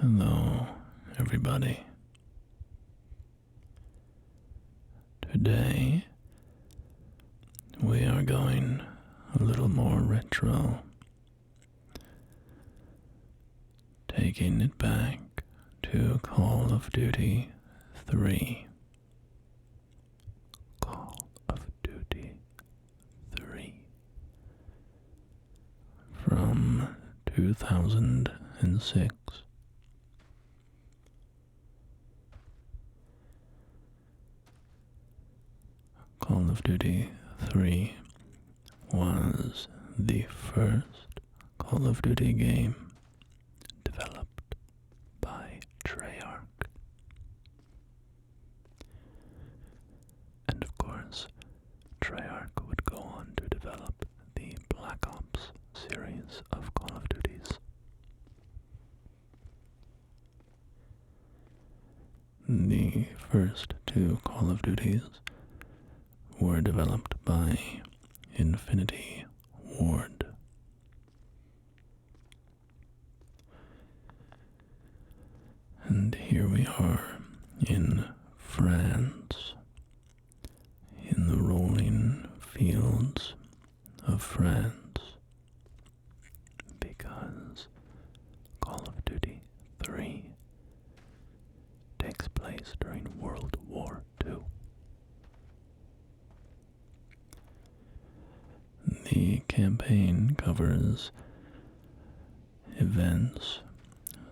Hello, everybody. Today, we are going a little more retro, taking it back to Call of Duty 3. Call of Duty 3 from 2006. Call of Duty 3 was the first Call of Duty game developed by Treyarch. And of course, Treyarch would go on to develop the Black Ops series of Call of Duties. The first two Call of Duties were developed by Infinity Ward. And here we are in France, in the rolling fields of France, because Call of Duty 3 takes place during World War II. The campaign covers events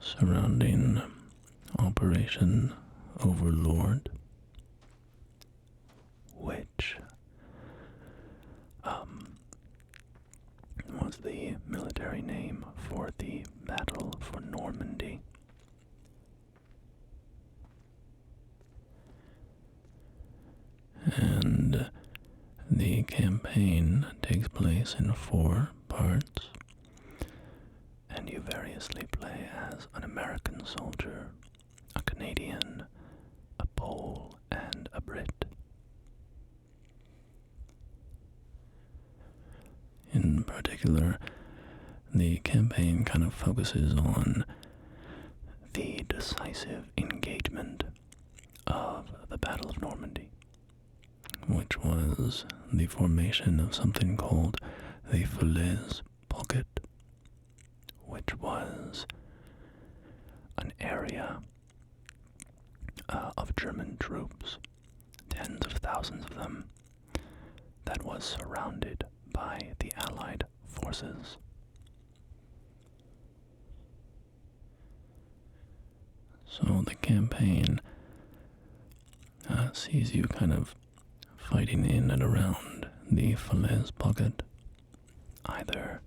surrounding Operation Overlord, which was the military name for the Battle for Normandy. And the campaign takes place in 4 parts, and you variously play as an American soldier, a Canadian, a Pole, and a Brit. In particular, the campaign kind of focuses on the decisive engagement of the Battle of Normandy, which was the formation of something called the Falaise Pocket, which was an area of German troops, tens of thousands of them, that was surrounded by the Allied forces. So the campaign sees you kind of fighting in and around the Falaise Pocket, either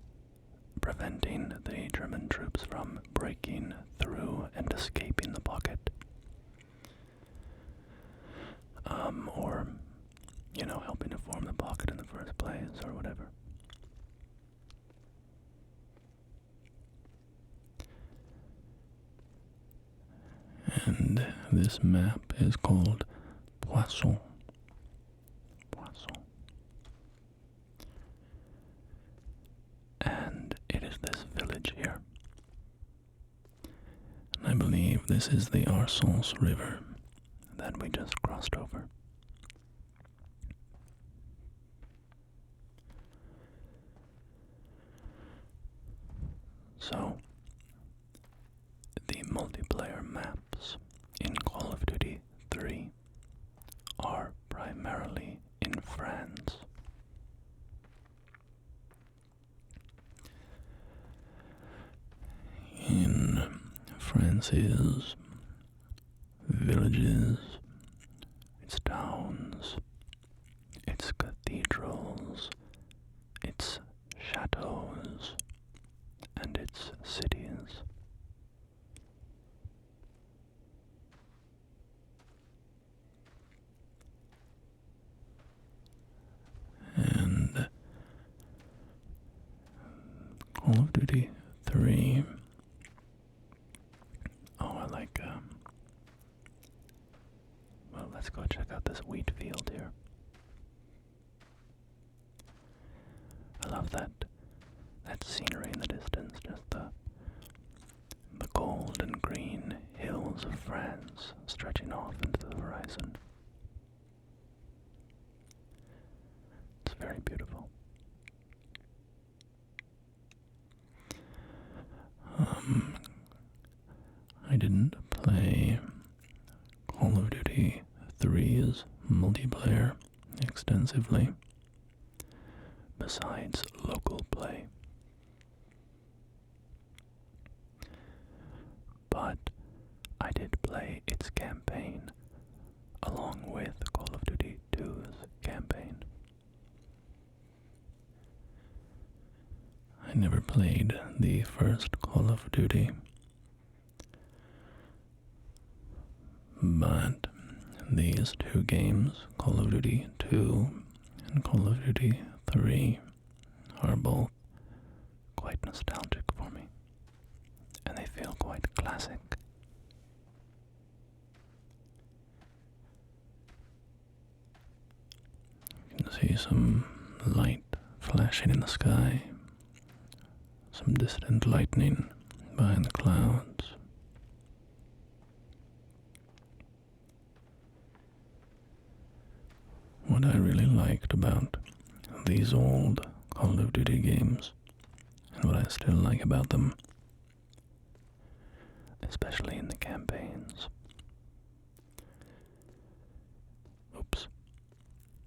preventing the German troops from breaking through and escaping the pocket, or, helping to form the pocket in the first place, or whatever. And this map is called Poisson. And it is this village here. And I believe this is the Arsens River that we just crossed over. So, the multiplayer maps in Call of Duty 3 are primarily in France. In France's villages, its towns, its cathedrals, its chateaus, and its cities. And Call of Duty 3. Let's go check out this wheat field here. I love that scenery in the distance, just the gold and green stretching off into the horizon. It's very beautiful. I didn't play Call of Duty 3's multiplayer extensively, besides local play. But I did play its campaign along with Call of Duty 2's campaign. I never played the first Call of Duty, but these two games, Call of Duty 2 and Call of Duty 3, are both quite nostalgic for me, and they feel quite classic. You can see some light flashing in the sky, some distant lightning behind the clouds. What I really liked about these old Call of Duty games, and what I still like about them, especially in the campaigns. Oops.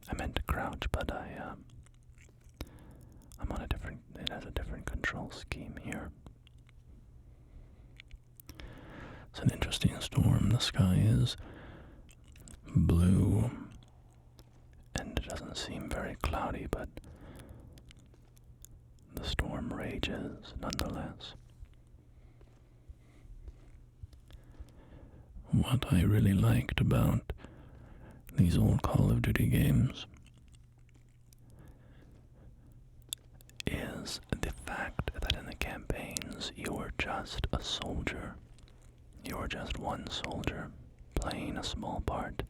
I meant to crouch, but I'm on it has a different control scheme here. It's an interesting storm. The sky is blue, and it doesn't seem very cloudy, but the storm rages nonetheless. What I really liked about these old Call of Duty games is the fact that in the campaigns you were just a soldier. You were just one soldier playing a small part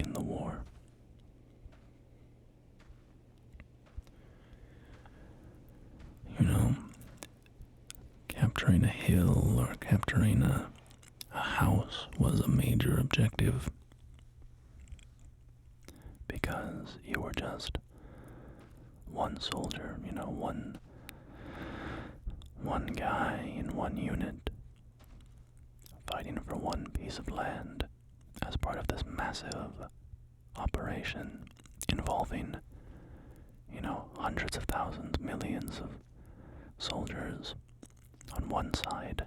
in the war. You know, capturing a hill or capturing a house was a major objective, because you were just one soldier, one guy in one unit, fighting for one piece of land as part of this massive operation involving, hundreds of thousands, millions of soldiers on one side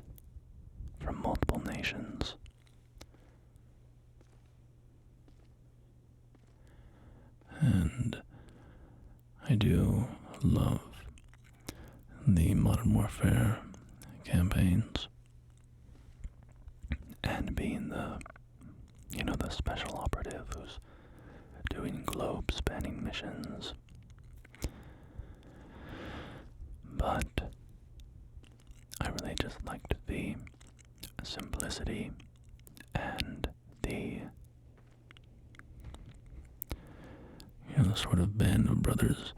from multiple nations. And I do love the Modern Warfare campaigns, and being the special operative who's doing globe-spanning missions. But I really just liked the simplicity and the sort of band of brothers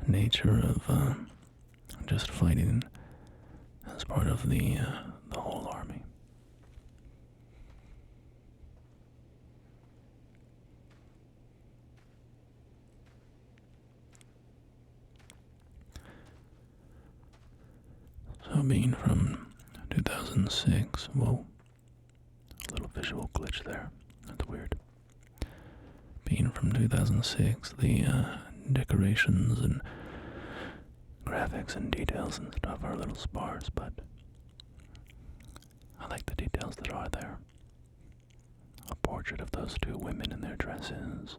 nature of just fighting as part of the whole army. So being from 2006, whoa, a little visual glitch there, that's weird. Being from 2006, the decorations and graphics and details and stuff are a little sparse, but I like the details that are there. A portrait of those two women in their dresses.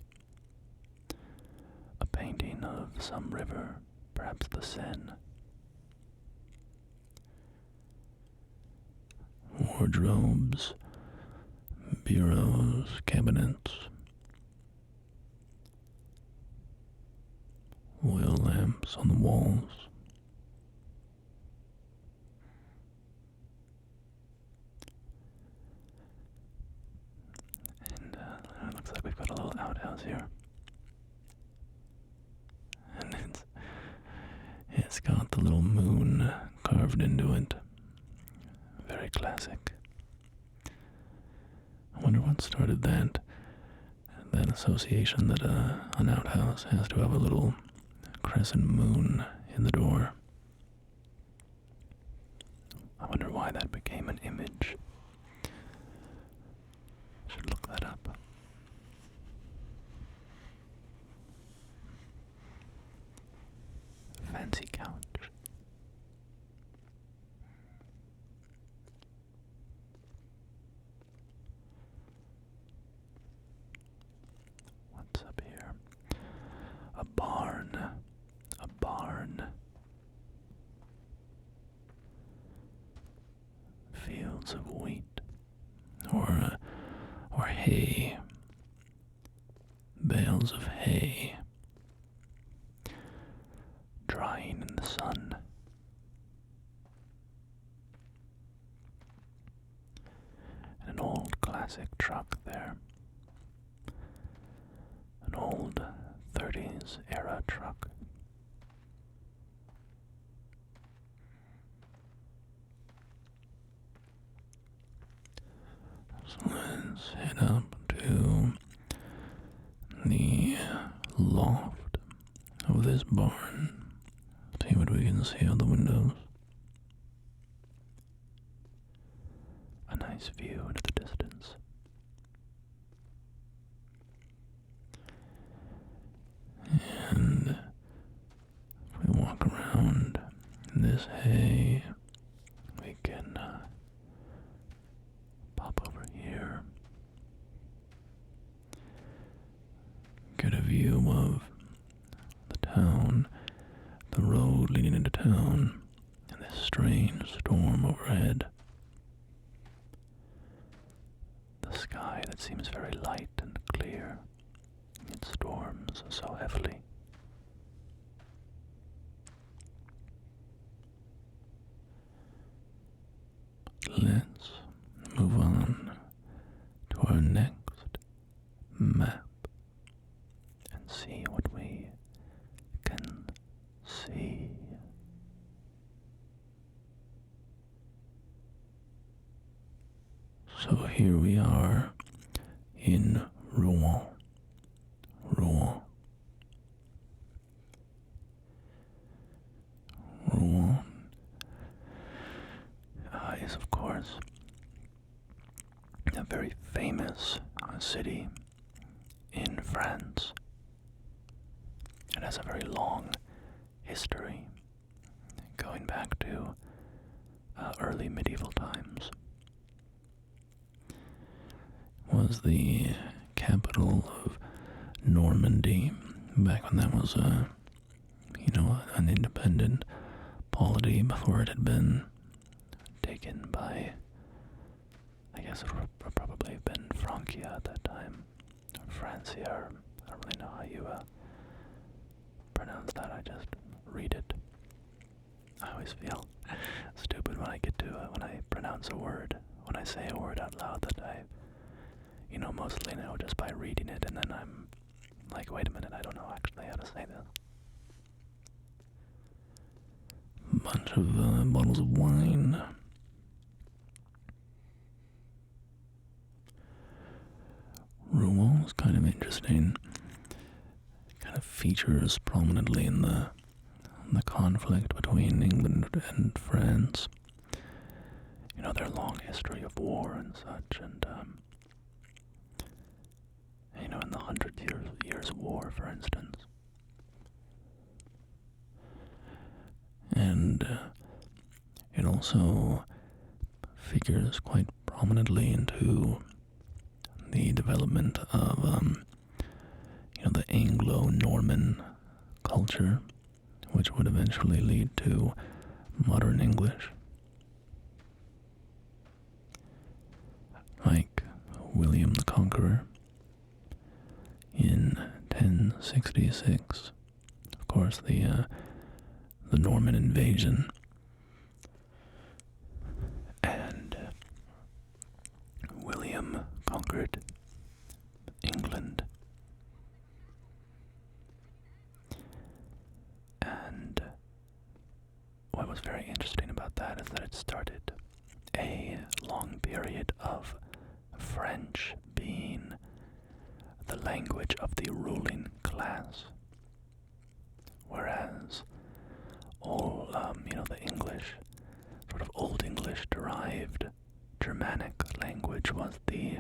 A painting of some river, perhaps the Seine. Wardrobes, bureaus, cabinets, oil lamps on the walls. And it looks like we've got a little outhouse here. And it's got the little moon carved into it. Very classic. wonder what started that association that an outhouse has to have a little crescent moon in the door. I wonder why that became an image. Should look that up. Fancy couch. What's up here? A barn. A barn. Fields of wheat. Or hay. Bales of hay. Drying in the sun. And an old classic truck there. An old 30s era truck. So let's head up to the loft of this barn. See what we can see out the windows. A nice view into the distance. And if we walk around this hay, we can pop over here. Get a view of the town, the road leading into town, and this strange storm overhead. The sky that seems very light and clear. It storms so heavily. Let's move on to our next map and see what we can see. So here we are in Rouen. Rouen. Rouen is, of course, a very famous city in France. It has a very long history, going back to early medieval times. Was the capital of Normandy back when that was an independent polity before it had been taken by, I guess it would probably have been Francia at that time, Francia. I don't really know how you pronounce that. I just read it. I always feel stupid when I get to when I pronounce a word, when I say a word out loud that I mostly know just by reading it, and then I'm like, wait a minute, I don't know actually how to say this. Bunch of bottles of wine. Rouen is kind of interesting. Kind of features prominently in the conflict between England and France. Their long history of war and such, and in the 100 years war, for instance. And it also figures quite prominently into the development of, the Anglo-Norman culture, which would eventually lead to modern English. Like William the Conqueror in 1066. Of course, the Norman invasion, and William conquered England. And what was very interesting about that is that it started a long period of French language of the ruling class. Whereas all, the English, sort of Old English derived Germanic language was the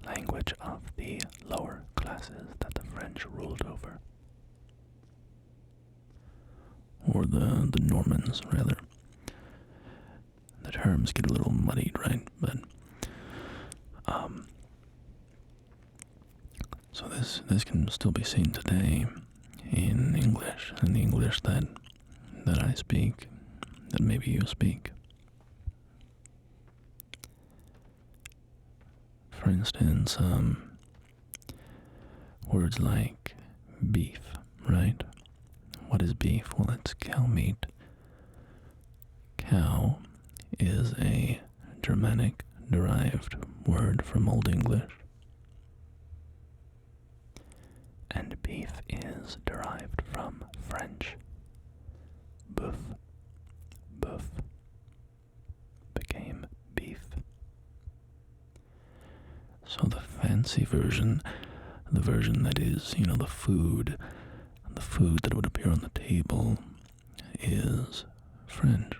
language of the lower classes that the French ruled over. Or the Normans, rather. The terms get a little muddied, right? But, so this can still be seen today in English, in the English that I speak, that maybe you speak. For instance, words like beef, right? What is beef? Well, it's cow meat. Cow is a Germanic derived word from Old English. And beef is derived from French. Boeuf. Boeuf became beef. So the fancy version, the version that is, the food that would appear on the table is French.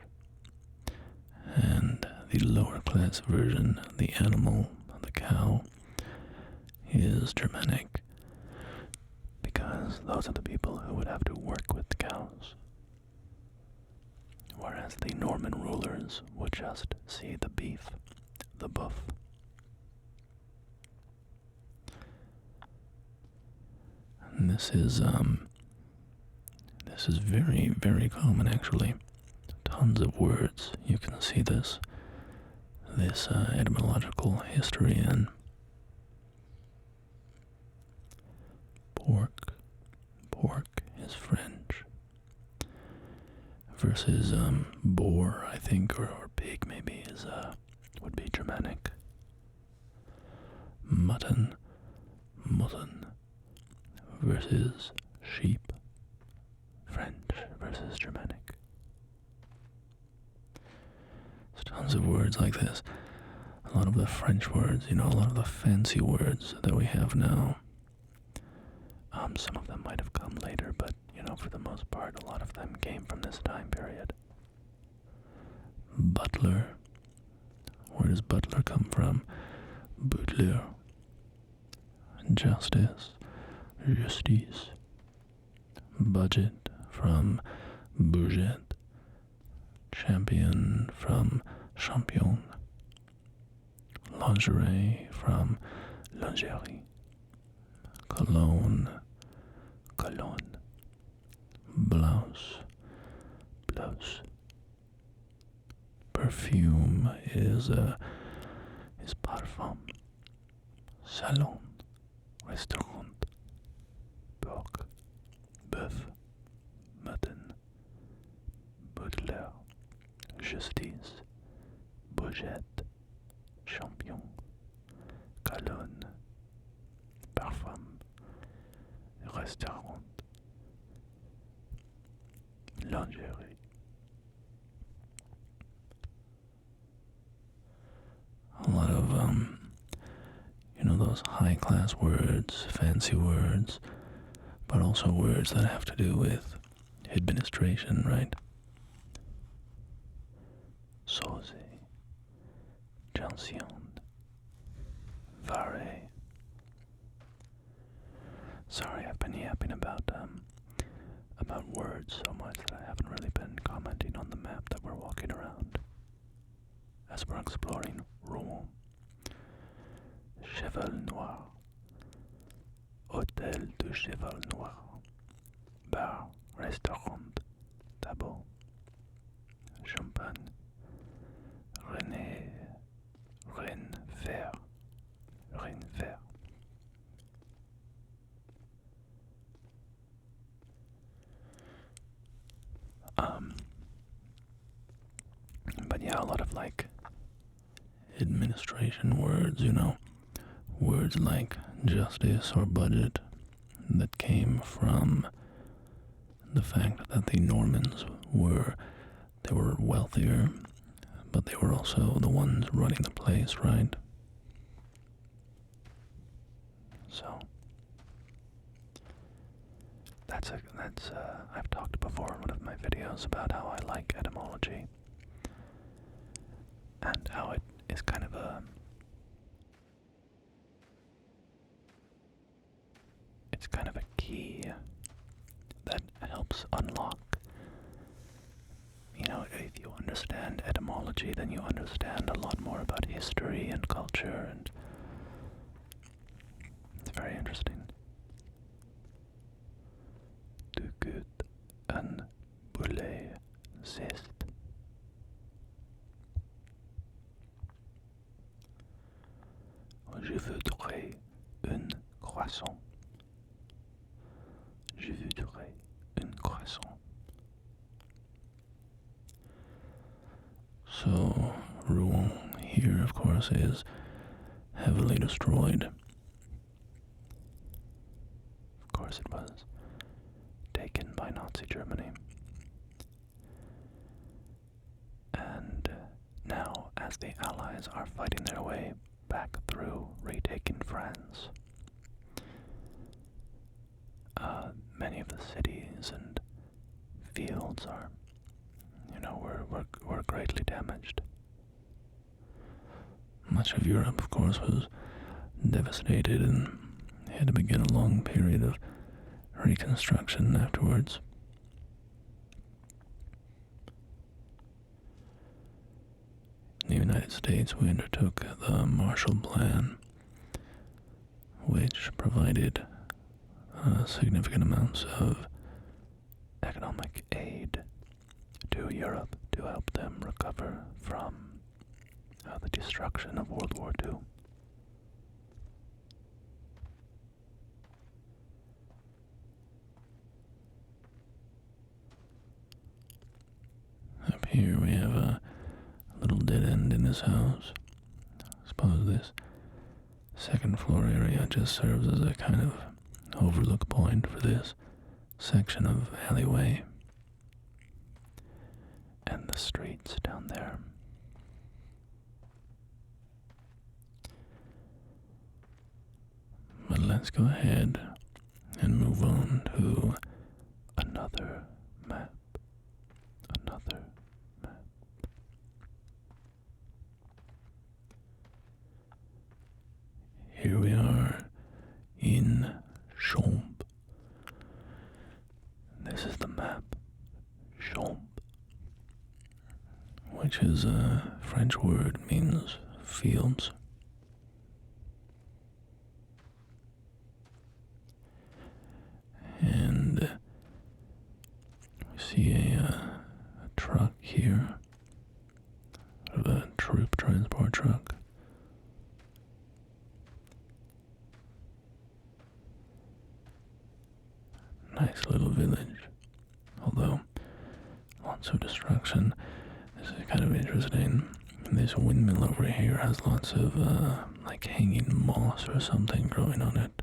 And the lower class version, the animal, the cow, is Germanic. Because those are the people who would have to work with cows. Whereas the Norman rulers would just see the beef, the boeuf. And this is very, very common, actually. Tons of words. You can see this etymological history in. Pork is French. Versus boar, I think, or pig maybe would be Germanic. Mutton versus sheep, French versus Germanic. There's tons of words like this. A lot of the French words, a lot of the fancy words that we have now. Some of them might have come later, but, for the most part, a lot of them came from this time period. Butler. Where does butler come from? Butler. Justice. Justice. Budget from budget. Champion from champion. Lingerie from lingerie. Cologne. Cologne. Blouse. Blouse. Perfume is parfum. Salon. Restaurant. Pork. Boeuf. Mutton. Butler. Justice. Budget. Champion. Cologne. Parfum. Restaurant. Lingerie. A lot of, those high-class words, fancy words, but also words that have to do with administration, right? Sauce, Jansion, Vare. Sorry, I've been yapping about words so much that I haven't really been commenting on the map that we're walking around as we're exploring Rouen. Cheval Noir, Hôtel du Cheval Noir, Bar, Restaurant, Table, Champagne, Rennes Fer. But yeah, a lot of administration words, words like justice or budget that came from the fact that the Normans were wealthier, but they were also the ones running the place, right? So, I've talked before in one of my videos about how I like etymology and how it is kind of it's kind of a key that helps unlock. You know, if you understand etymology, then you understand a lot more about history and culture, and it's very interesting. Du gut en boulet sist. Je voudrais un croissant. Je voudrais un croissant. So, Rouen here, of course, is heavily destroyed. Of course, it was taken by Nazi Germany. And now, as the Allies are fighting their way back through retaking France, many of the cities and fields are, were greatly damaged. Much of Europe, of course, was devastated and had to begin a long period of reconstruction afterwards. In the United States, we undertook the Marshall Plan, which provided significant amounts of economic aid to Europe to help them recover from the destruction of World War II. Up here we have a little dead end in this house. I suppose this second floor area just serves as a kind of overlook point for this section of alleyway and the streets down there. But let's go ahead and move on to another map. Another map. Here we are in Champs. This is the map. Champs, which is a French word, means fields. And we see a truck here, a troop transport truck. Nice little village, although lots of destruction. This is kind of interesting. This windmill over here has lots of like hanging moss or something growing on it.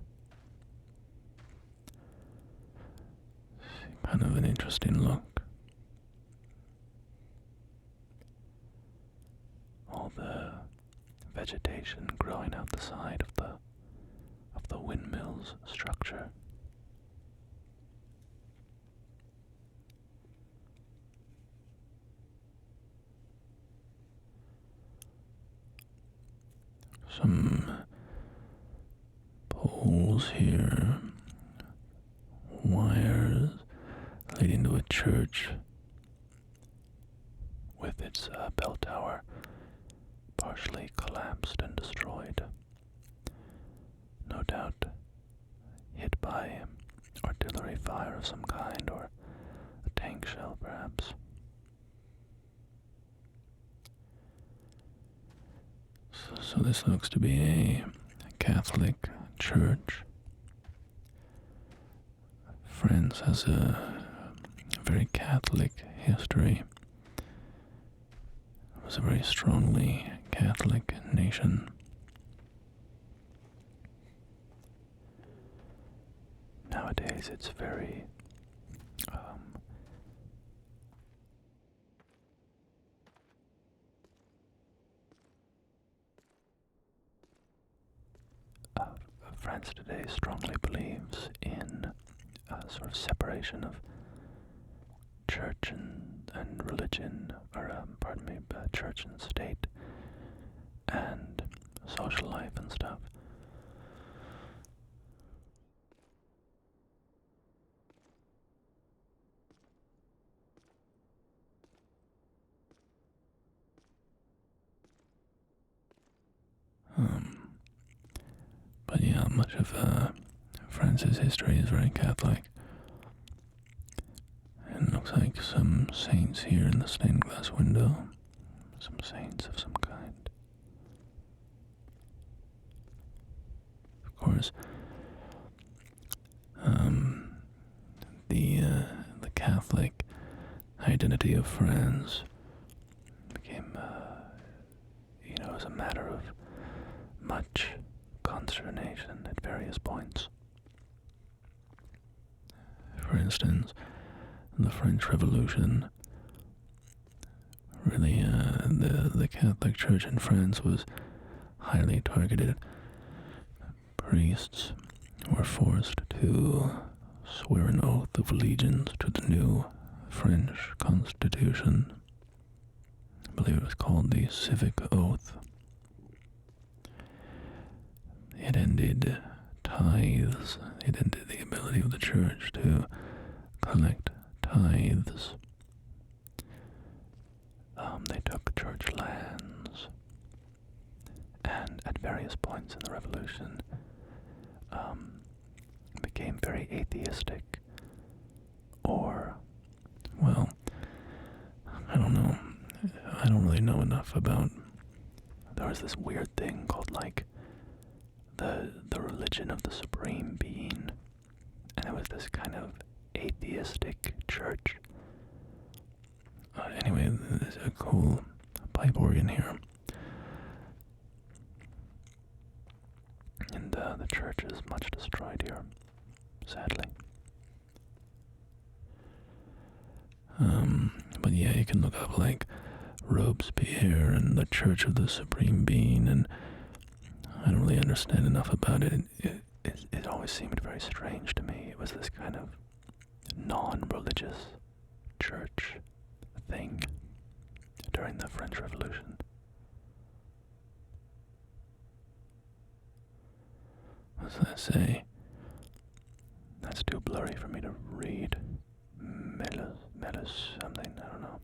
Kind of an interesting look. All the vegetation growing out the side of the windmill's structure. Some poles here, wires leading to a church with its bell tower partially collapsed and destroyed. No doubt hit by artillery fire of some kind, or a tank shell perhaps. So this looks to be a Catholic church. France has a very Catholic history. It was a very strongly Catholic nation. Nowadays it's very France today strongly believes in sort of separation of church and religion, or pardon me, church and state, and social life and stuff. But yeah, much of France's history is very Catholic. And it looks like some saints here in the stained glass window. Some saints of some kind. Of course, the Catholic identity of France became, as a matter of much consternation at various points. For instance, the French Revolution, really, the Catholic Church in France was highly targeted. Priests were forced to swear an oath of allegiance to the new French Constitution. I believe it was called the Civic Oath. It ended tithes. It ended the ability of the church to collect tithes. They took church lands, and at various points in the revolution, became very atheistic, or, well, I don't know. I don't really know enough about. There was this weird thing called the religion of the Supreme Being, and it was this kind of atheistic church. Anyway, there's a cool pipe organ here, and the church is much destroyed here, sadly. But yeah, you can look up like Robespierre and the Church of the Supreme Being, and I don't really understand enough about it. It always seemed very strange to me. It was this kind of non-religious church thing during the French Revolution. What does that say? That's too blurry for me to read. Melis something, I don't know.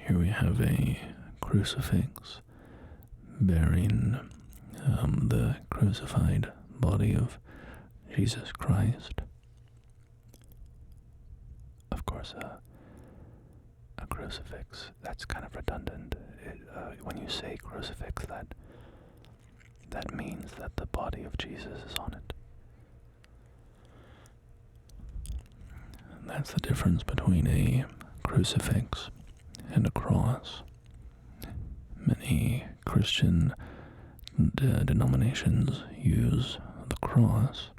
Here we have a crucifix bearing the crucified body of Jesus Christ. Of course, a crucifix, that's kind of redundant. When you say crucifix, that means that the body of Jesus is on it. And that's the difference between a crucifix and a cross. Many Christian denominations use the cross,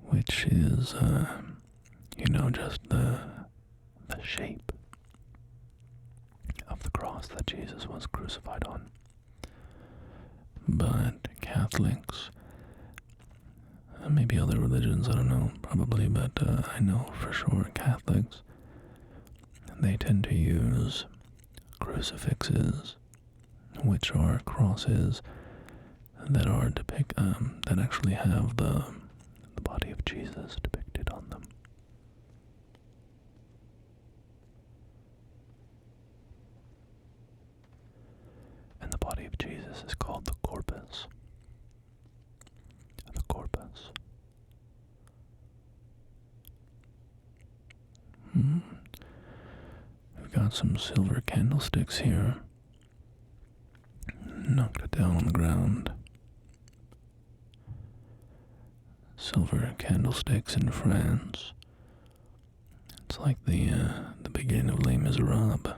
which is, just the shape of the cross that Jesus was crucified on. But Catholics, maybe other religions, I don't know, probably, but I know for sure Catholics, they tend to use crucifixes, which are crosses that are that actually have the body of Jesus depicted on them. And the body of Jesus is called the corpus. The corpus. We've got some silver candlesticks here. Knocked it down on the ground. Silver candlesticks in France. It's like the beginning of Les Miserables.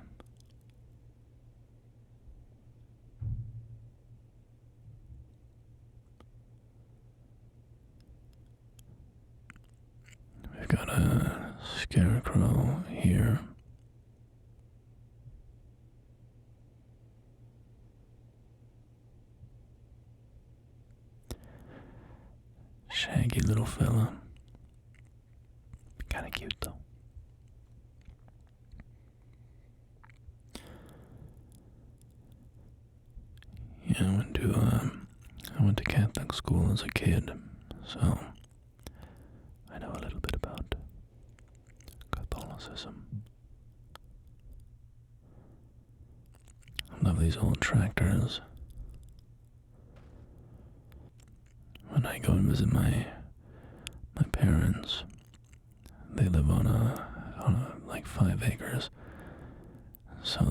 We've got a scarecrow here. shaggy little fella. Kinda cute though. Yeah, I went to Catholic school as a kid, so I know a little bit about Catholicism. I love these old tractors. When I go and visit my parents, they live on like 5 acres. So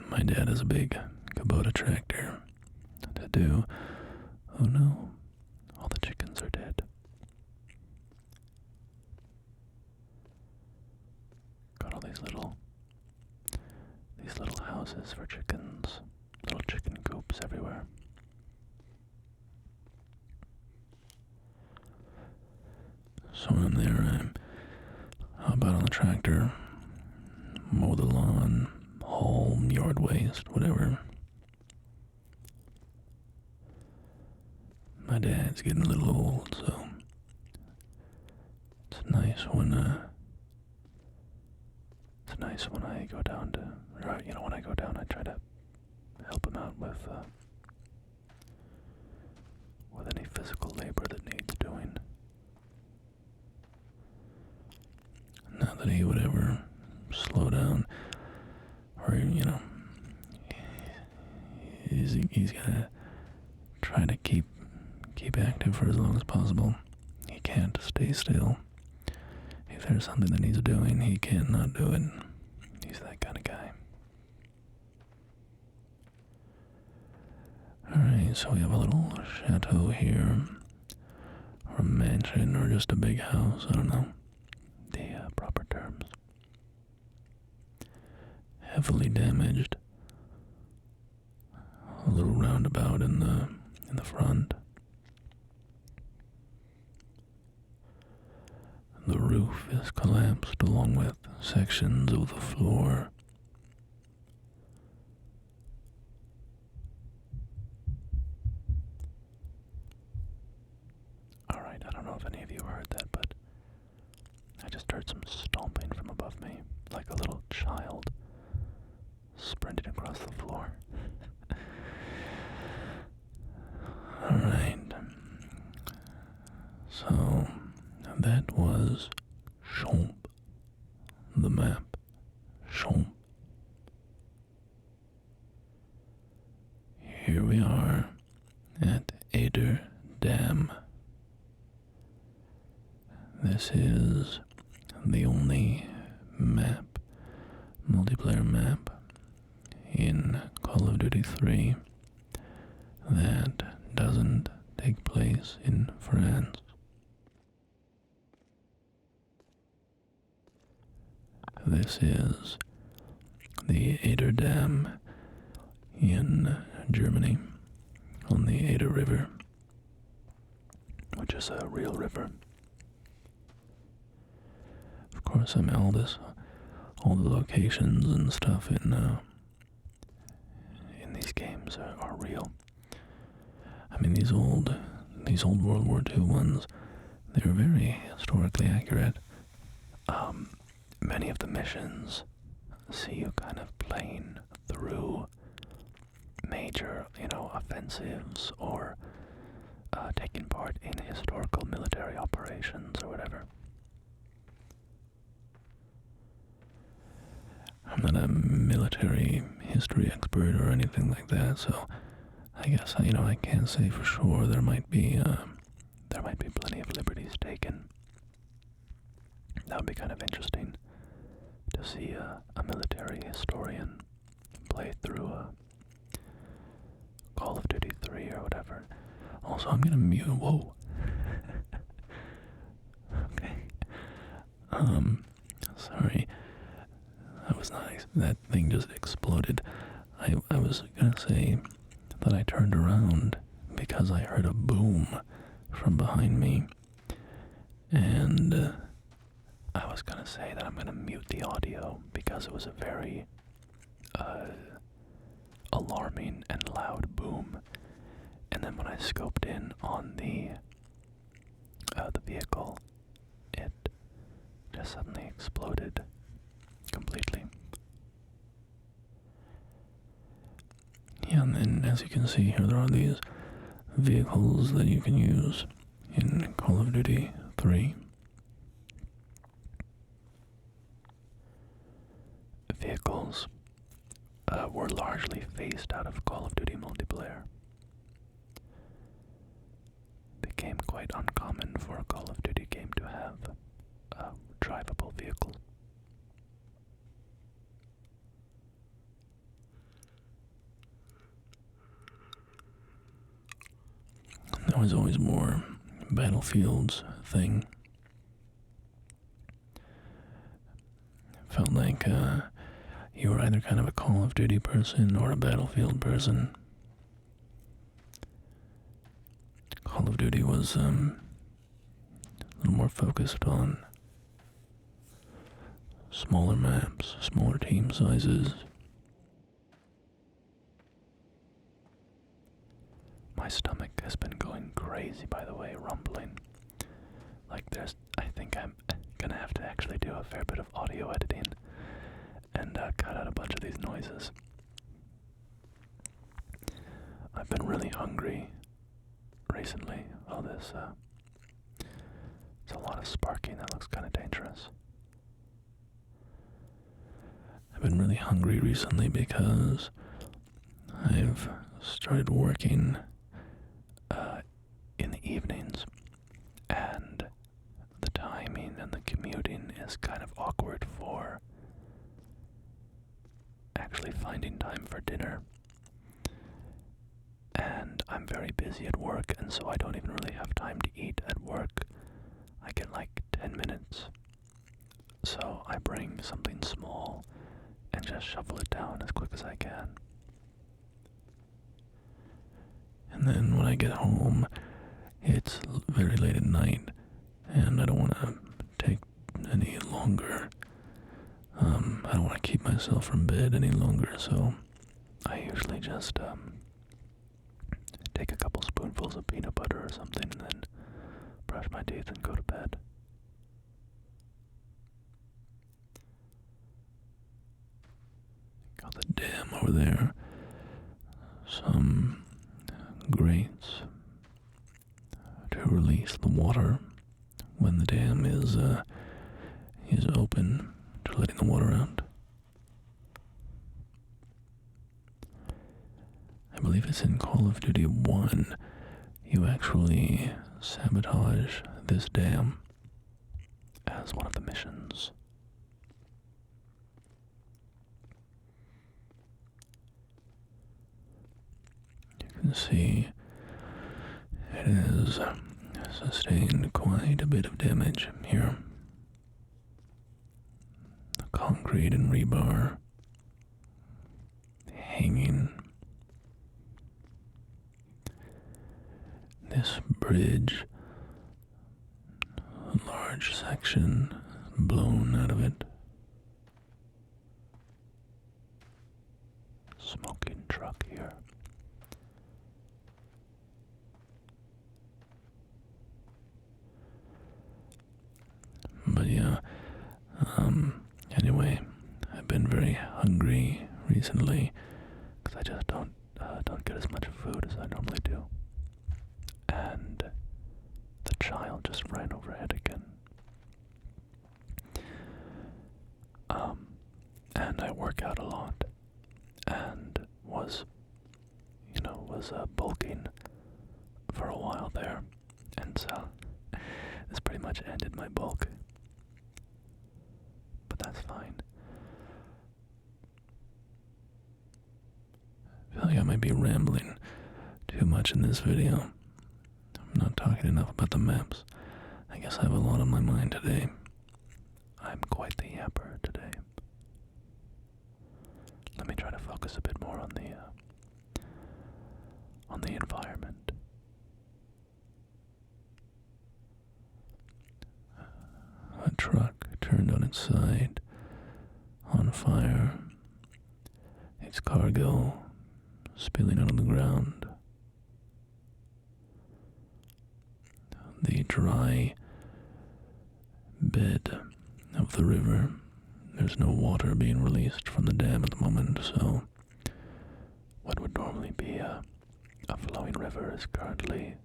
my dad has a big Kubota tractor to do. Oh no, all the chickens are dead. Got all these little houses for chickens, little chicken coops everywhere. So when I'm there, I hop out on the tractor, mow the lawn, haul yard waste, whatever. My dad's getting a little old, so it's nice when I go down to, or when I go down, I try to help him out with any physical labor that needs doing. Not that he would ever slow down, or he's gonna try to keep active for as long as possible. He can't stay still. If there's something that needs doing, he can't not do it. He's that kind of guy. Alright, so we have a little chateau here, or a mansion, or just a big house, I don't know the proper terms. Heavily damaged. A little roundabout in the front. The roof is collapsed along with sections of the floor. Alright, I don't know if any of you heard that, but I just heard some stomping from above me, like a little child sprinted across the floor. Alright. So, that was Chomp. The map. Chomp. Here we are at Eder Dam. This is the only map, multiplayer map, in Call of Duty 3 that doesn't take place in France. This is the Eder Dam in Germany on the Eder River, which is a real river. Of course, all the locations and stuff in these games are real. I mean, these old World War II ones, they were very historically accurate. Many of the missions see you kind of playing through major, offensives or taking part in historical military operations or whatever. I'm not a military history expert or anything like that, so I guess I can't say for sure. There might be plenty of liberties taken. That would be kind of interesting to see a military historian play through a Call of Duty 3 or whatever. Also, I'm gonna mute. Whoa. Okay. Sorry. That was nice. That thing just exploded. I was gonna say that I turned around because I heard a boom from behind me, and I was gonna say that I'm gonna mute the audio because it was a very alarming and loud boom. And then when I scoped in on the the vehicle, it just suddenly exploded completely. Yeah, and then as you can see here, there are these vehicles that you can use in Call of Duty 3. Vehicles were largely phased out of Call of Duty multiplayer. Became quite uncommon for a Call of Duty game to have a drivable vehicle. There was always more Battlefields thing. Felt like you were either kind of a Call of Duty person or a Battlefield person. Call of Duty was a little more focused on smaller maps, smaller team sizes. My stomach has been going crazy, by the way, rumbling. Like I think I'm gonna have to actually do a fair bit of audio editing and cut out a bunch of these noises. I've been really hungry recently. Oh, there's a lot of sparking. That looks kind of dangerous. I've been really hungry recently because I've started working in the evenings, and the timing and the commuting is kind of awkward for actually finding time for dinner. And I'm very busy at work, and so I don't even really have time to eat at work. I get like 10 minutes. So I bring something small and just shovel it down as quick as I can. And then when I get home, it's very late at night, and I don't want to take any longer. I don't want to keep myself from bed any longer, so I usually just take a couple spoonfuls of peanut butter or something and then brush my teeth and go to bed. Got the dam over there. Some grates to release the water when the dam is open, to letting the water out. I believe it's in Call of Duty 1, you actually sabotage this dam as one of the missions. You can see it has sustained quite a bit of damage here. The concrete and rebar hanging. This bridge, a large section blown out of it. Smoking truck here. But yeah, anyway, I've been very hungry recently because I just don't get as much food as I normally do. And the child just ran overhead again. And I work out a lot, and was bulking for a while there, and so this pretty much ended my bulk. But that's fine. I feel like I might be rambling too much in this video. I'm not talking enough about the maps. I guess I have a lot on my mind today. I'm quite the yapper today. Let me try to focus a bit more on the environment. A truck turned on its side, on fire, its cargo spilling out on the ground. the dry bed of the river. There's no water being released from the dam at the moment, so what would normally be a flowing river is currently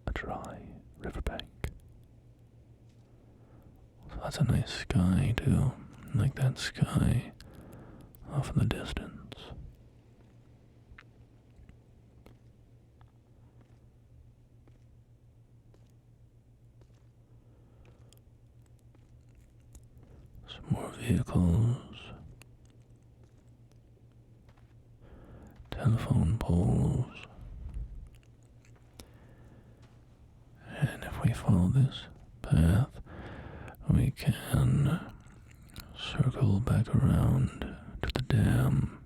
a dry riverbank. So that's a nice sky too, like that sky off in the distance. Some more vehicles, telephone poles, and if we follow this path, we can circle back around to the dam.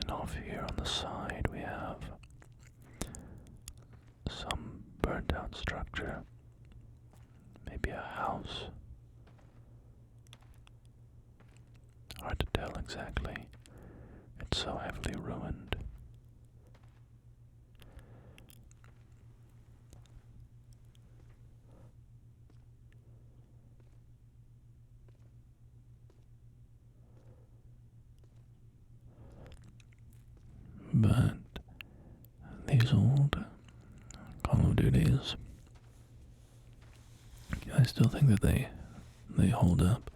And off here on the side we have some burnt out structure, maybe a house. Hard to tell exactly, it's so heavily ruined. But these old Call of Duties, I still think that they hold up.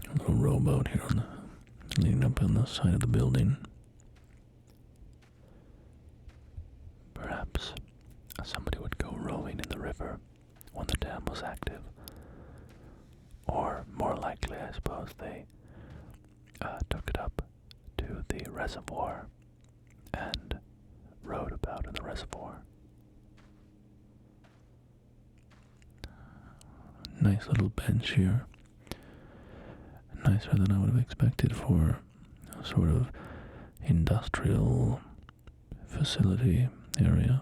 A little rowboat here leading up on the side of the building. Perhaps somebody would go rowing in the river when the dam was active. Or more likely, I suppose, they took it up to the reservoir and rowed about in the reservoir. Nice little bench here. Nicer than I would have expected for a sort of industrial facility area.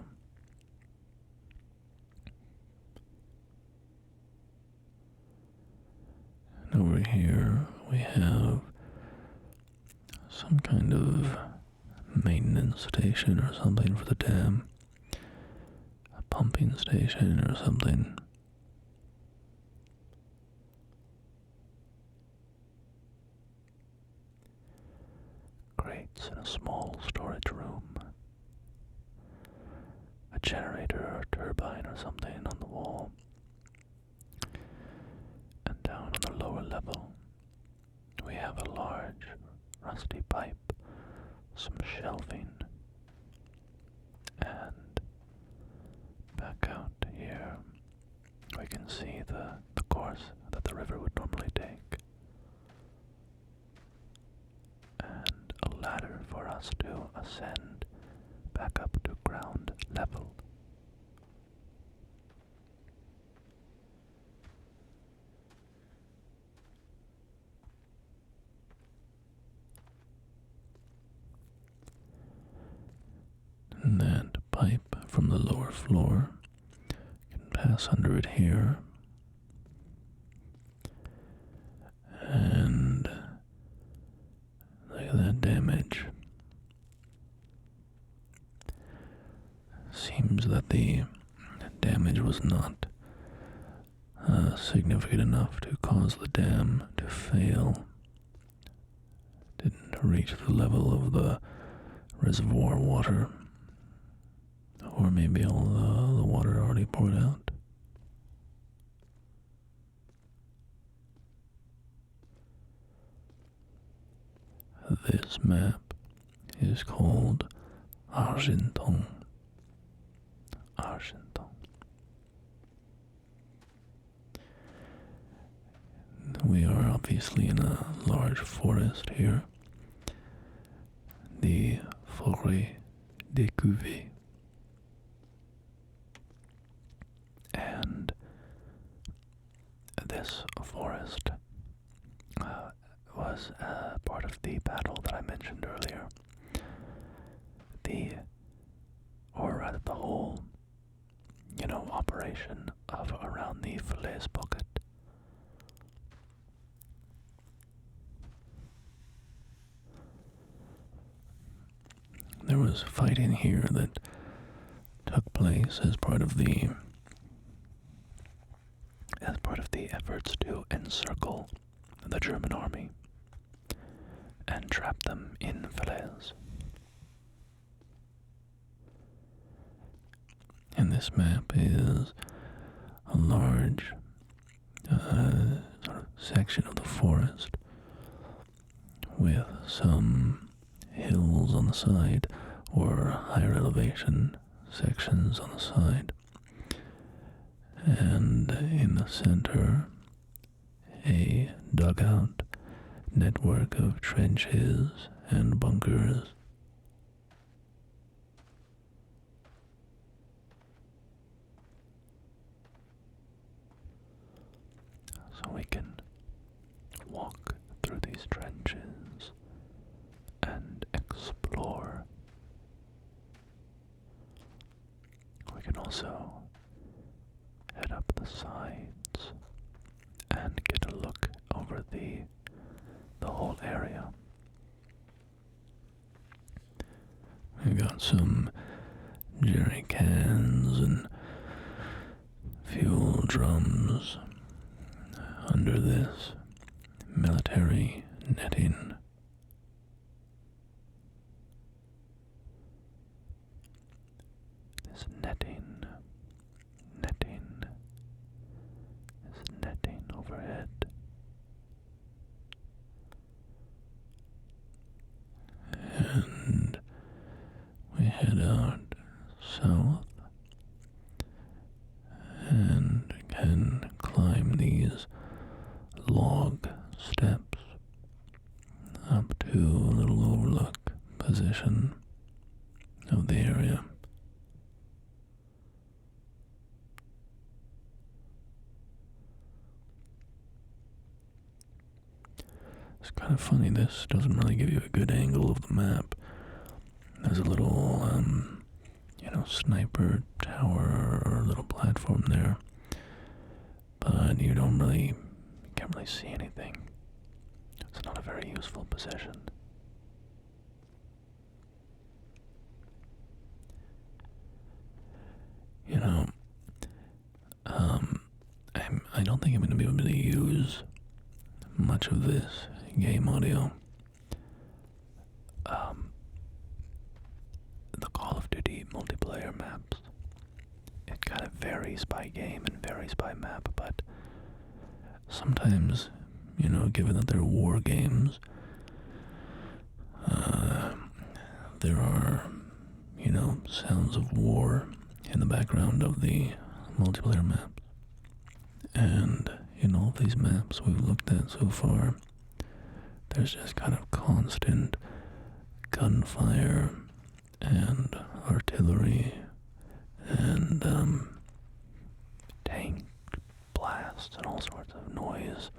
And over here we have some kind of maintenance station or something for the dam. A pumping station or something. Crates in a small storage room. A generator or turbine or something on the wall. And down on the lower level, we have a large rusty pipe, some shelving, and back out here we can see the course that the river would normally take, and a ladder for us to ascend back up to ground level. And that pipe from the lower floor can pass under it here. And look at that damage. Seems that the damage was not significant enough to cause the dam to fail. Didn't reach the level of the reservoir water. Or maybe all the water already poured out. This map is called Argentan. Argentan. We are obviously in a large forest here. The Forêt des Cuvées. And this forest was part of the battle that I mentioned earlier. The whole, operation of around the Falaise Pocket. there was fighting here that took place as part of the efforts to encircle the German army and trap them in Falaise. And this map is a large sort of section of the forest with some hills on the side or higher elevation sections on the side. And in the center, a dugout network of trenches and bunkers. So we can walk through these trenches and explore. We can also head up the sides and get a look over the whole area. We've got some jerry cans and fuel drums under this military netting. This netting overhead. And we head out south and can climb these log steps up to a little overlook position of the area. It's kind of funny, this doesn't really give you a good angle of the map. There's a little, sniper tower or little platform there, but you can't really see anything. It's not a very useful position. I don't think I'm going to be able to use much of this game audio. The Call of Duty multiplayer maps, it kind of varies by game and varies by map, but sometimes, given that they're war games, there are, sounds of war in the background of the multiplayer maps. And in all of these maps we've looked at so far, there's just kind of constant gunfire and artillery and tank blasts and all sorts of noise,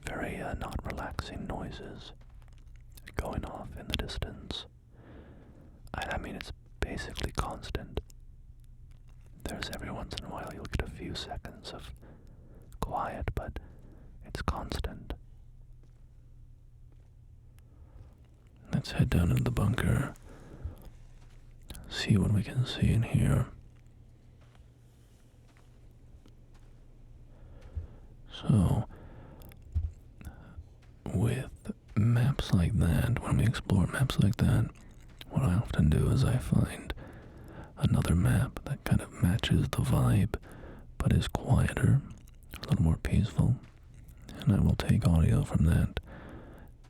very not relaxing noises going off in the distance. I mean, it's basically constant. There's every once in a while you'll get a few seconds of quiet, but it's constant. Let's head down into the bunker, see what we can see in here. So, with maps like that, when we explore maps like that, what I often do is I find another map that kind of matches the vibe, but is quieter, a little more peaceful, and I will take audio from that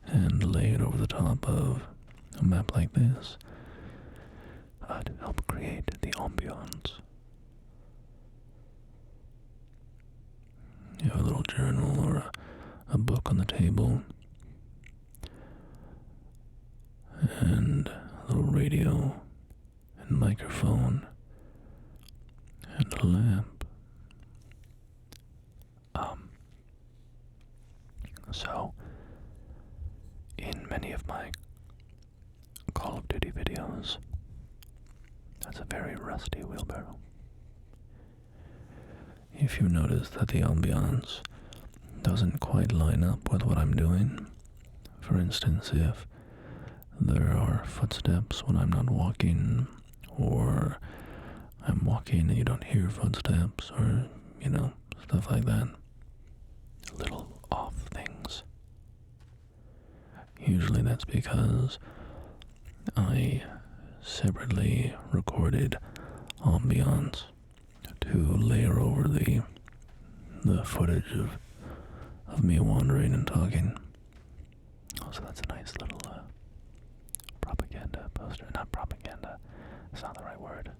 and lay it over the top of a map like this to help create the ambiance. You have a little journal or a book on the table, and a little radio and microphone and a lamp. So in many of my Call of Duty videos, that's a very rusty wheelbarrow. If you notice that the ambiance doesn't quite line up with what I'm doing, for instance, if there are footsteps when I'm not walking, or I'm walking and you don't hear footsteps, or, stuff like that. Little off things. Usually that's because I separately recorded ambiance to layer over the footage of me wandering and talking. Also, that's a nice little propaganda poster. Not propaganda, that's not the right word.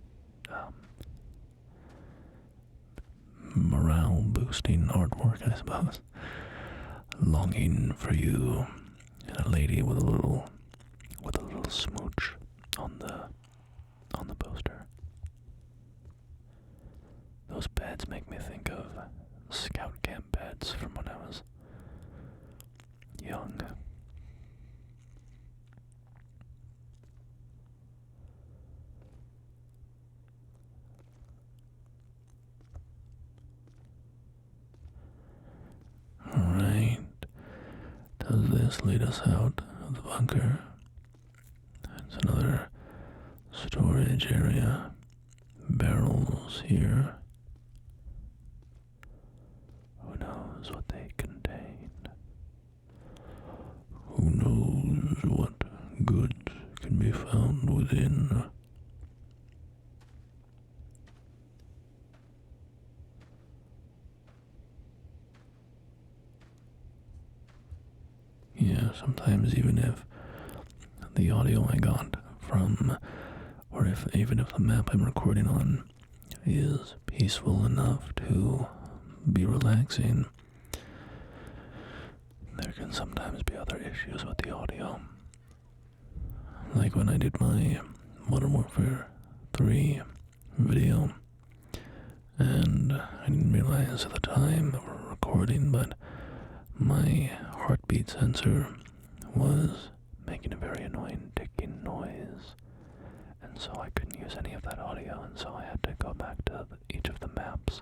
Morale boosting artwork, I suppose. Longing for you, and a lady with a little smooch on the poster. Those beds make me think of scout camp beds from when I was young. Alright, does this lead us out of the bunker? It's another storage area. Barrels here. Who knows what they contain? Who knows what goods can be found within? Yeah, sometimes even if the audio I got from, or even if the map I'm recording on is peaceful enough to be relaxing, there can sometimes be other issues with the audio. Like when I did my Modern Warfare 3 video, and I didn't realize at the time that we're recording, but my heartbeat sensor was making a very annoying ticking noise, and so I couldn't use any of that audio, and so I had to go back to each of the maps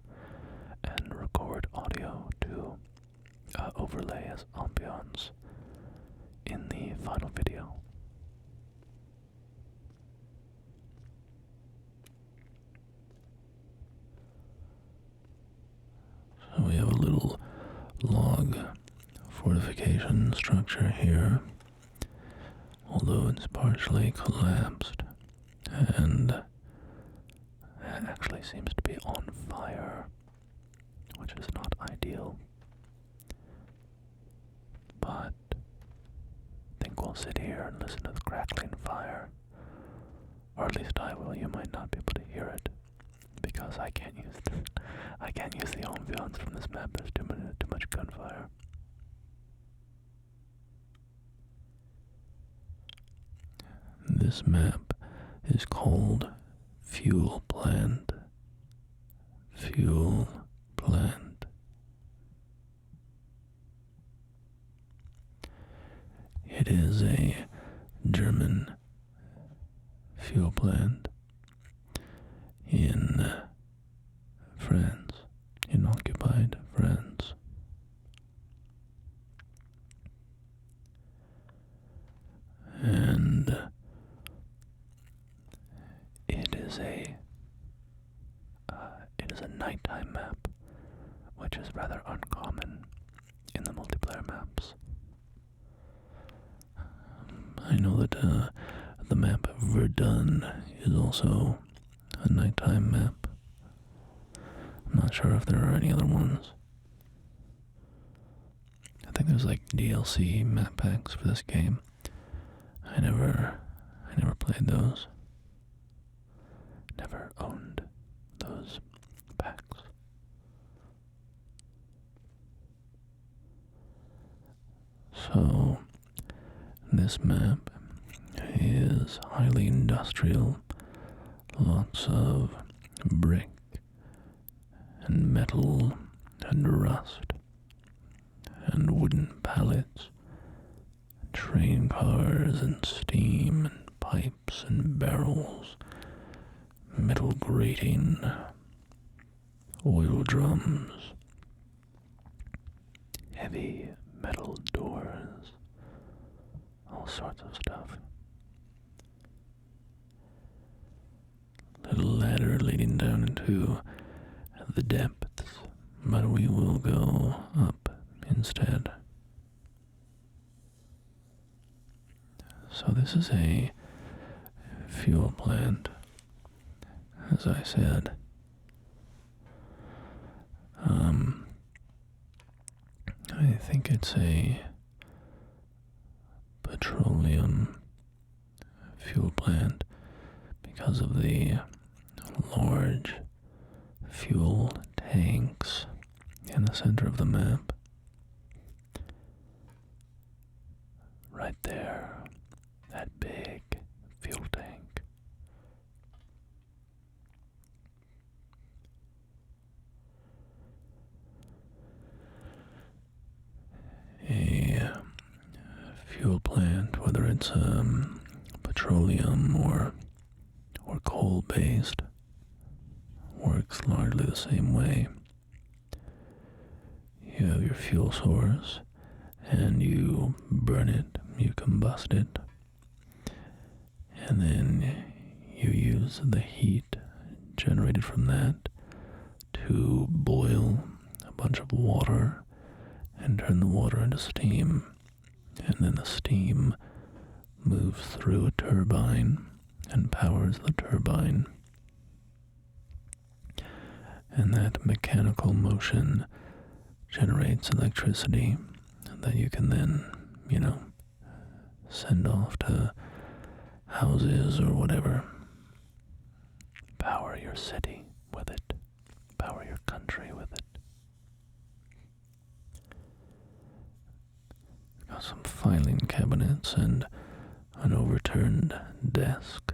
and record audio to overlay as ambiance in the final video. So we have a little log fortification structure here, although it's partially collapsed and it actually seems to be on fire, which is not ideal. But I think we'll sit here and listen to the crackling fire, or at least I will. You might not be able to hear it because I can't use the ambiance from this map. There's too much gunfire. This map is called Fuel Plant. Fuel Plant. It is a German fuel plant in France, in occupied France. And it is a nighttime map, which is rather uncommon in the multiplayer maps. I know that the map Verdun is also a nighttime map. I'm not sure if there are any other ones. I think there's like DLC map packs for this game. I never played those. Never owned those packs. So this map is highly industrial, lots of brick and metal and rust and wooden pallets, train cars and steam and pipes and barrels, metal grating, oil drums, heavy metal doors, all sorts of stuff. down into the depths, but we will go up instead. So this is a fuel plant, as I said. I think it's a petroleum fuel plant because of the large fuel tanks in the center of the map. Right there, that big fuel tank. A fuel plant, whether it's petroleum or coal-based, works largely the same way. You have your fuel source, and you burn it, you combust it, and then you use the heat generated from that to boil a bunch of water and turn the water into steam, and then the steam moves through a turbine and powers the turbine, and that mechanical motion generates electricity that you can then, send off to houses or whatever. Power your city with it. Power your country with it. Got some filing cabinets and an overturned desk.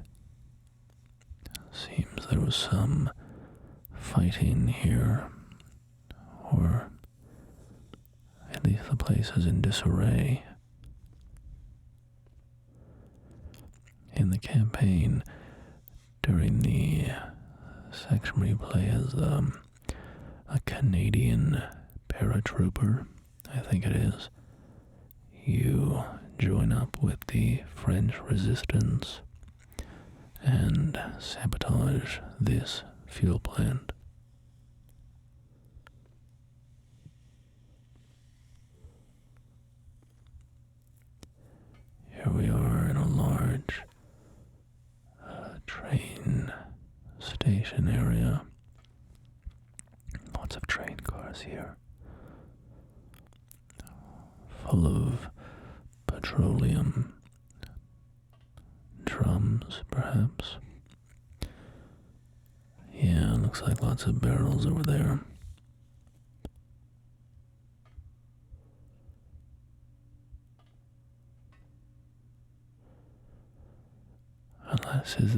Seems there was some fighting here, or at least the place is in disarray. In the campaign, during the section where you play as a Canadian paratrooper, I think it is, you join up with the French resistance and sabotage this fuel plant. Here we are in a large train station area. Lots of train cars here, full of petroleum drums, perhaps. Yeah, looks like lots of barrels over there. Unless, is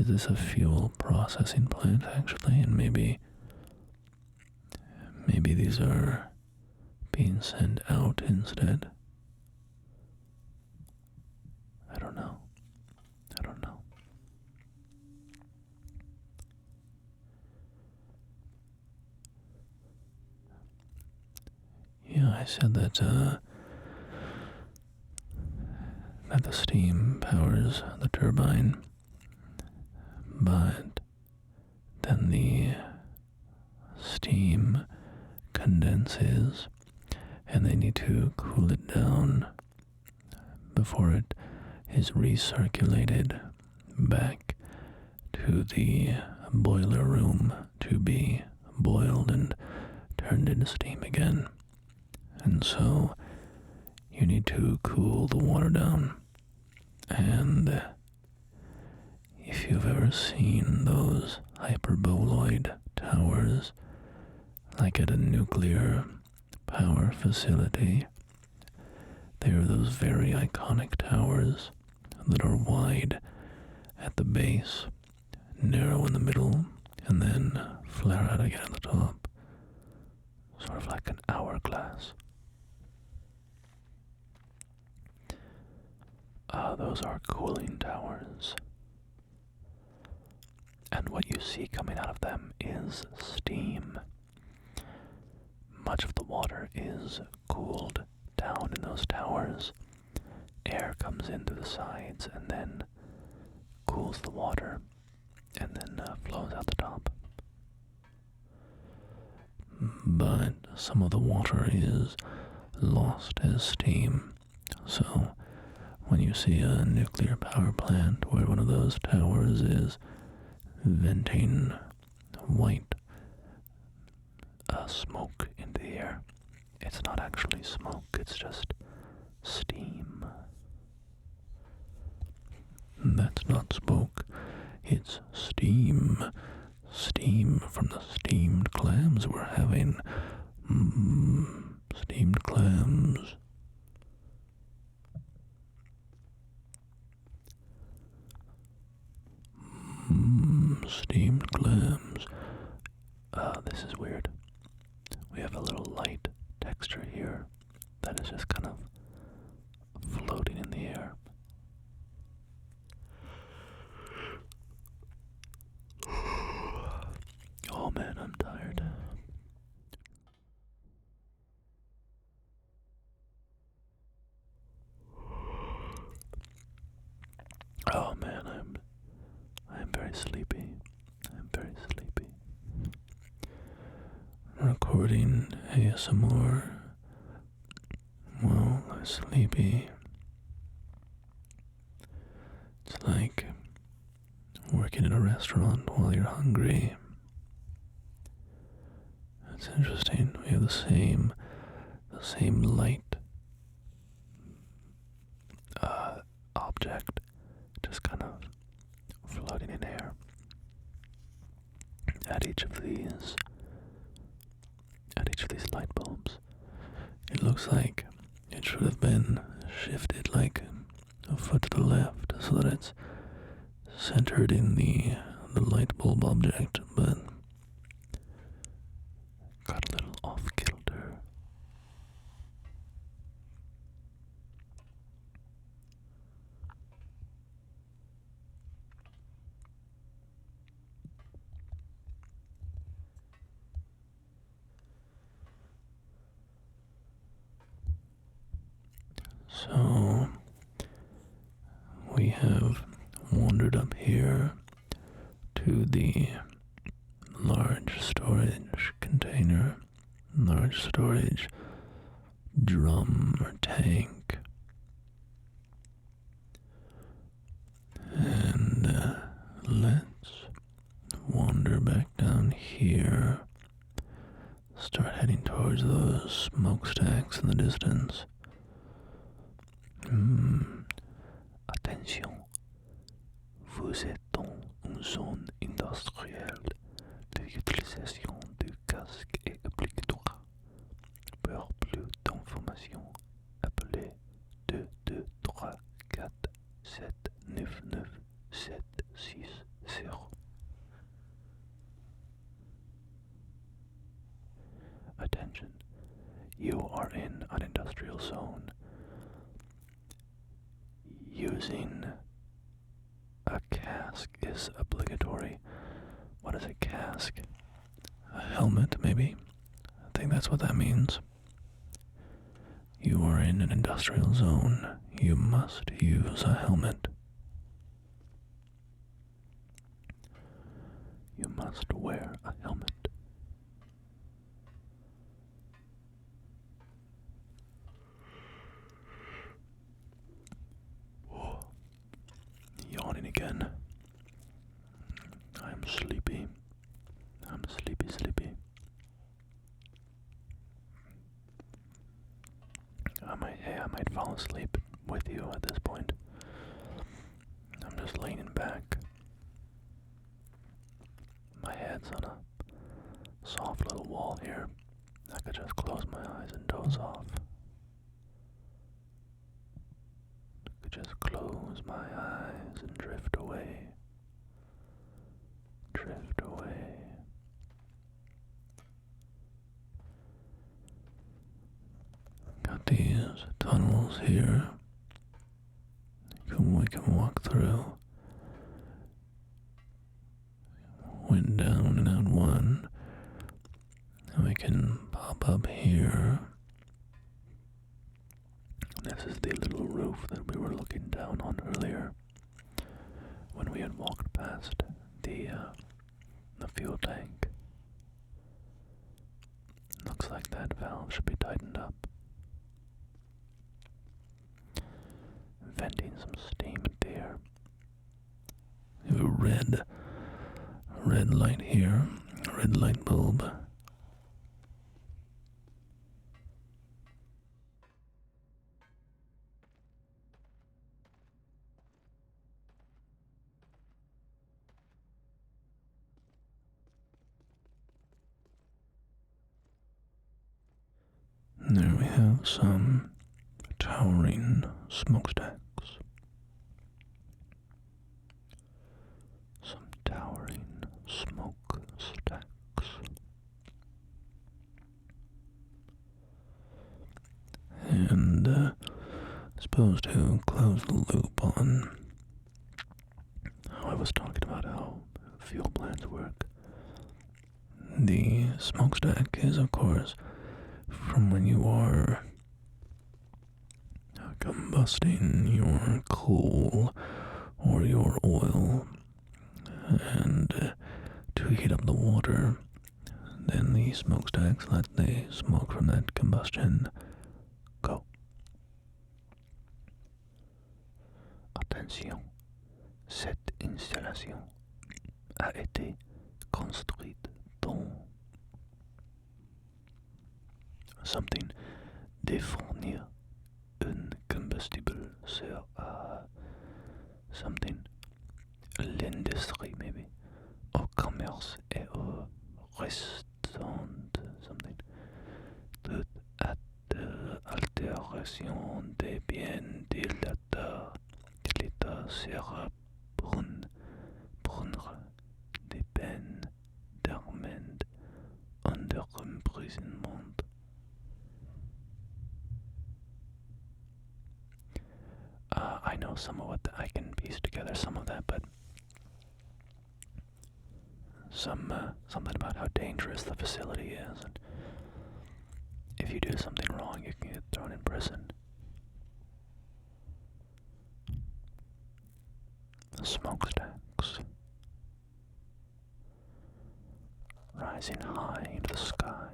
this a fuel processing plant, actually? And maybe these are being sent out instead. I don't know. Yeah, I said that the steam powers the turbine, but then the steam condenses and they need to cool it down before it is recirculated back to the boiler room to be boiled and turned into steam again. And so you need to cool the water down. And if you've ever seen those hyperboloid towers, like at a nuclear power facility, they are those very iconic towers that are wide at the base, narrow in the middle, and then flare out again at the top, sort of like an hourglass. Those are cooling towers. And what you see coming out of them is steam. Much of the water is cooled down in those towers. Air comes in through the sides and then cools the water. and then flows out the top. But some of the water is lost as steam. So when you see a nuclear power plant where one of those towers is venting white smoke into the air, it's not actually smoke, it's just steam. That's not smoke, it's steam. Steam from the steamed clams we're having. Steamed clams. Steamed clams. This is weird. We have a little light texture here that is just kind of floating in the air. Oh man, I'm tired. Oh man, I'm very sleepy. I'm very sleepy. Recording ASMR while I'm sleepy. It's like working in a restaurant while you're hungry. It's interesting. We have the same light object, just kind of floating in air. At each of these light bulbs, it looks like it should have been shifted like a foot to the left so that it's centered in the light bulb object, but got a little off kilter. So we have wandered up here to the large storage container, large storage drum or tank, and let's wander back down here, start heading towards those smokestacks in the distance. Attention, vous êtes dans une zone industrielle. L'utilisation du casque est obligatoire. Pour plus d'informations, appelez 223479970. Attention, you are in an industrial zone. Using a cask is obligatory. What is a cask? A helmet, maybe? I think that's what that means. You are in an industrial zone. You must use a helmet. You must wear a helmet. Yawning again. I'm sleepy. I'm sleepy. I might fall asleep with you at this point. I'm just leaning back. My head's on a soft little wall here. I could just close my eyes and doze off. I could just close my eyes and drift away. Drift away. Got these tunnels here. We can walk through. Went down and out one. And we can pop up here. This is the little roof that we were looking down on earlier when we had walked past the fuel tank. Looks like that valve should be tightened up. Venting some steam into the air. We have a red light here, a red light bulb. There we have some towering smokestacks. Some towering smokestacks. And I suppose to close the loop on how I was talking about how fuel plants work, the smokestack is, of course, from when you are combusting your coal or your oil, and to heat up the water, then the smokestacks let the smoke from that combustion go. Attention, cette installation a été construite dans something de fournir un combustible sur something, l'industrie maybe, au commerce et au restaurant, something, toute altération des biens de l'État sera prendre des peines d'amende under imprisonment. I know some of what I can piece together some of that, but something about how dangerous the facility is, and if you do something wrong, you can get thrown in prison. The smokestacks rising high into the sky.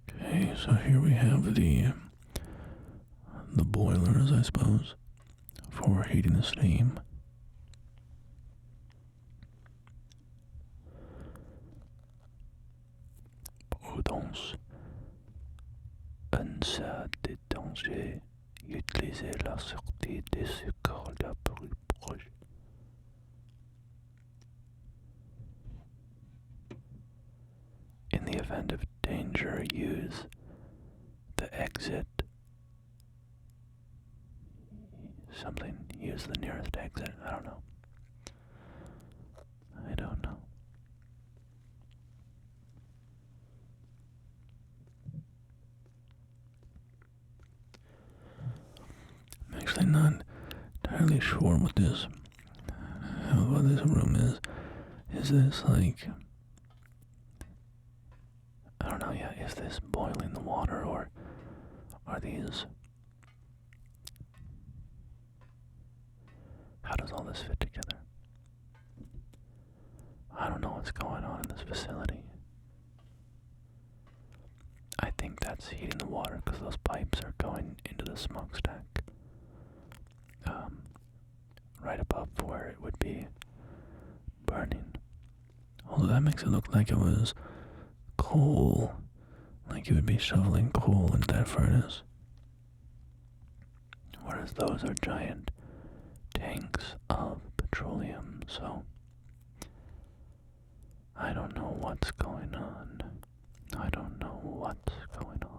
Okay, so here we have the boilers, I suppose, for heating the steam. Prudence. En cas de danger, utilisez la sortie de secours la plus proche. In the event of danger, use the exit. Something, use the nearest exit. I don't know. I'm actually not entirely sure what this room is. Is this like, I don't know, is this boiling the water, or are these, how does all this fit together? I don't know what's going on in this facility. I think that's heating the water because those pipes are going into the smokestack. Right above where it would be burning. Although that makes it look like it was coal, like you would be shoveling coal into that furnace. Whereas those are giant tanks of petroleum, so I don't know what's going on. I don't know what's going on.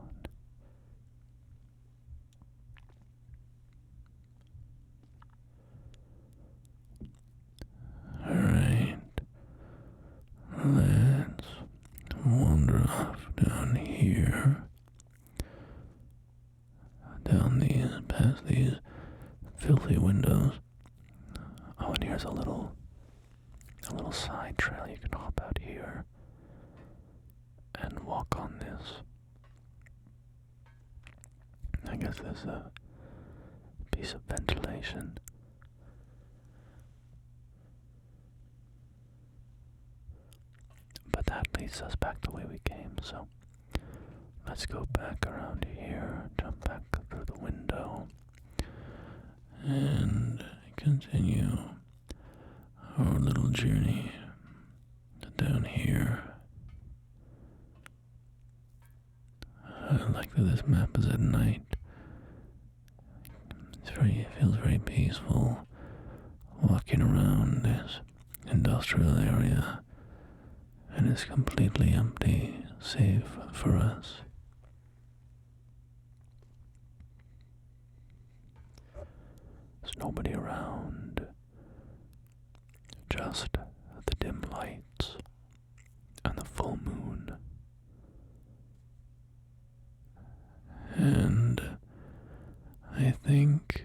Alright, let's wander off down here, past these filthy windows. Oh, and here's a little side trail. You can hop out here and walk on this. I guess this piece of ventilation. But that leads us back the way we came, so let's go back around here, jump back through the window, and continue our little journey down here. I like that this map is at night. It feels very peaceful walking around this industrial area, and it's completely empty, save for us. There's nobody around, just the dim lights and the full moon. And I think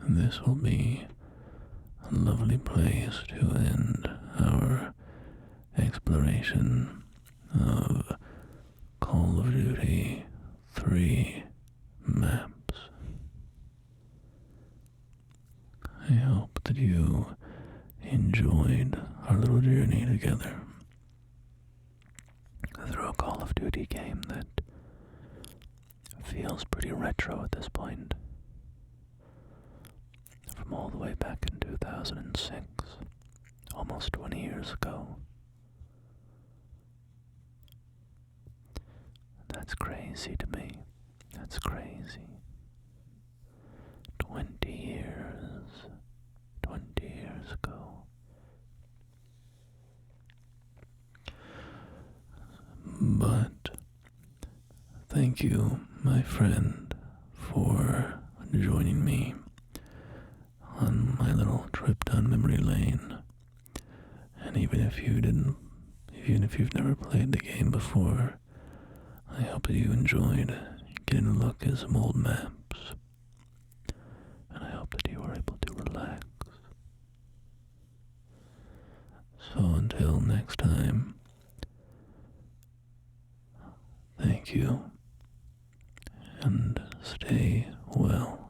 this will be a lovely place to end our exploration of Call of Duty 3 maps. I hope that you enjoyed our little journey together through a Call of Duty game that feels pretty retro at this point. From all the way back in 2006, almost 20 years ago. That's crazy to me. That's crazy. 20 years. 20 years ago. But thank you, my friend, for joining me on my little trip down memory lane. And even if you've never played the game before, I hope that you enjoyed getting a look at some old maps. And I hope that you were able to relax. So until next time, thank you, and stay well.